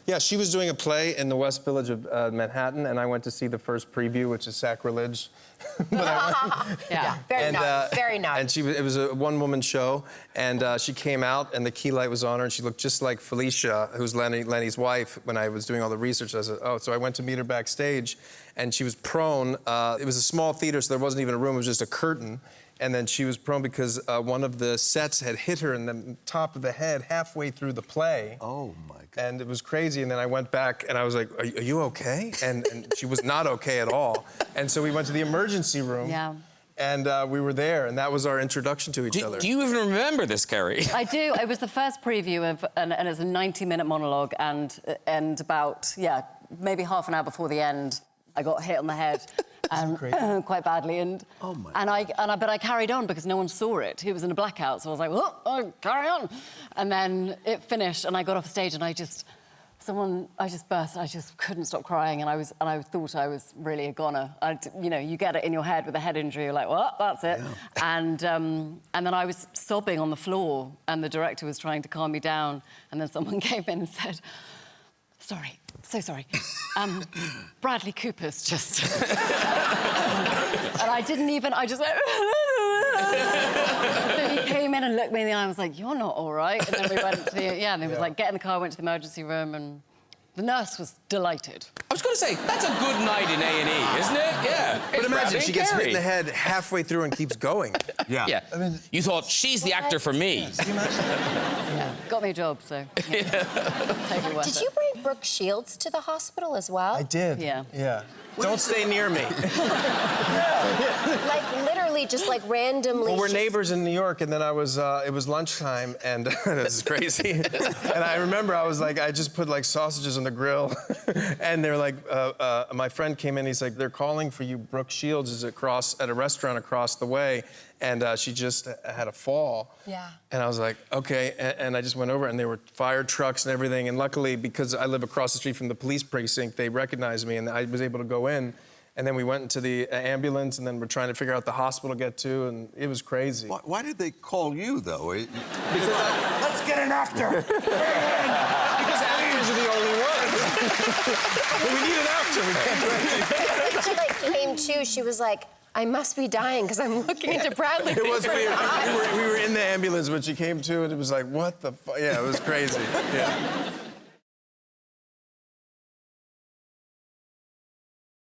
Yeah, she was doing a play in the West Village of Manhattan, and I went to see the first preview, which is sacrilege. Yeah, very nice, very nice. And it was a one-woman show, and she came out, and the key light was on her, and she looked just like Felicia, who's Lenny's wife. When I was doing all the research, I said, oh, so I went to meet her backstage, and she was prone. It was a small theater, so there wasn't even a room, it was just a curtain. And then she was prone because one of the sets had hit her in the top of the head halfway through the play. Oh, my God. And it was crazy. And then I went back, and I was like, are you okay? And she was not okay at all. And so we went to the emergency room. Yeah. And we were there, and that was our introduction to each other. Do you even remember this, Carey? I do. It was the first preview of, and it's a 90-minute monologue, and about, yeah, maybe half an hour before the end, I got hit on the head. Quite badly, and but I carried on because no one saw it. He was in a blackout, so I was like, oh, carry on. And then it finished, and I got off stage, and I just burst. I just couldn't stop crying, and I thought I was really a goner. You know, you get it in your head with a head injury. You're like, well, that's it. Yeah. And then I was sobbing on the floor, and the director was trying to calm me down, and then someone came in and said, sorry. So sorry. Bradley Cooper's just... and I didn't even... I just went... So he came in and looked me in the eye and was like, you're not all right. And then we went to the... Yeah, and he was like, get in the car, went to the emergency room, and the nurse was delighted. I was going to say, that's a good night in A&E, isn't it? Yeah. But imagine, she gets hit in the head halfway through and keeps going. Yeah. I mean, you thought, she's the actor for me. Yeah. Can you imagine that? Yeah. Got me a job, so... Yeah. Totally worth it. Did you bring Brooke Shields to the hospital as well? I did. Yeah. Yeah. Don't stay near me. Like, literally, just, like, randomly... Well, we're neighbors in New York, and then I was, it was lunchtime, and this is crazy. And I remember I was like, I just put, like, sausages on the grill, and they're like, my friend came in, he's like, they're calling for you. Brooke Shields is at a restaurant across the way, and she just had a fall. Yeah. And I was like, okay, and I just went over, and there were fire trucks and everything, and luckily, because I live across the street from the police precinct, they recognized me, and I was able to go in, and then we went into the ambulance, and then we're trying to figure out the hospital to get to, and it was crazy. Why did they call you, though? Because let's get an actor! Because actors are the only ones. Well, we need an actor. We can't When she, like, came to, she was like, I must be dying because I'm looking into Bradley. It was weird. We were in the ambulance when she came to, and it was like, what the fuck? Yeah, it was crazy. Yeah.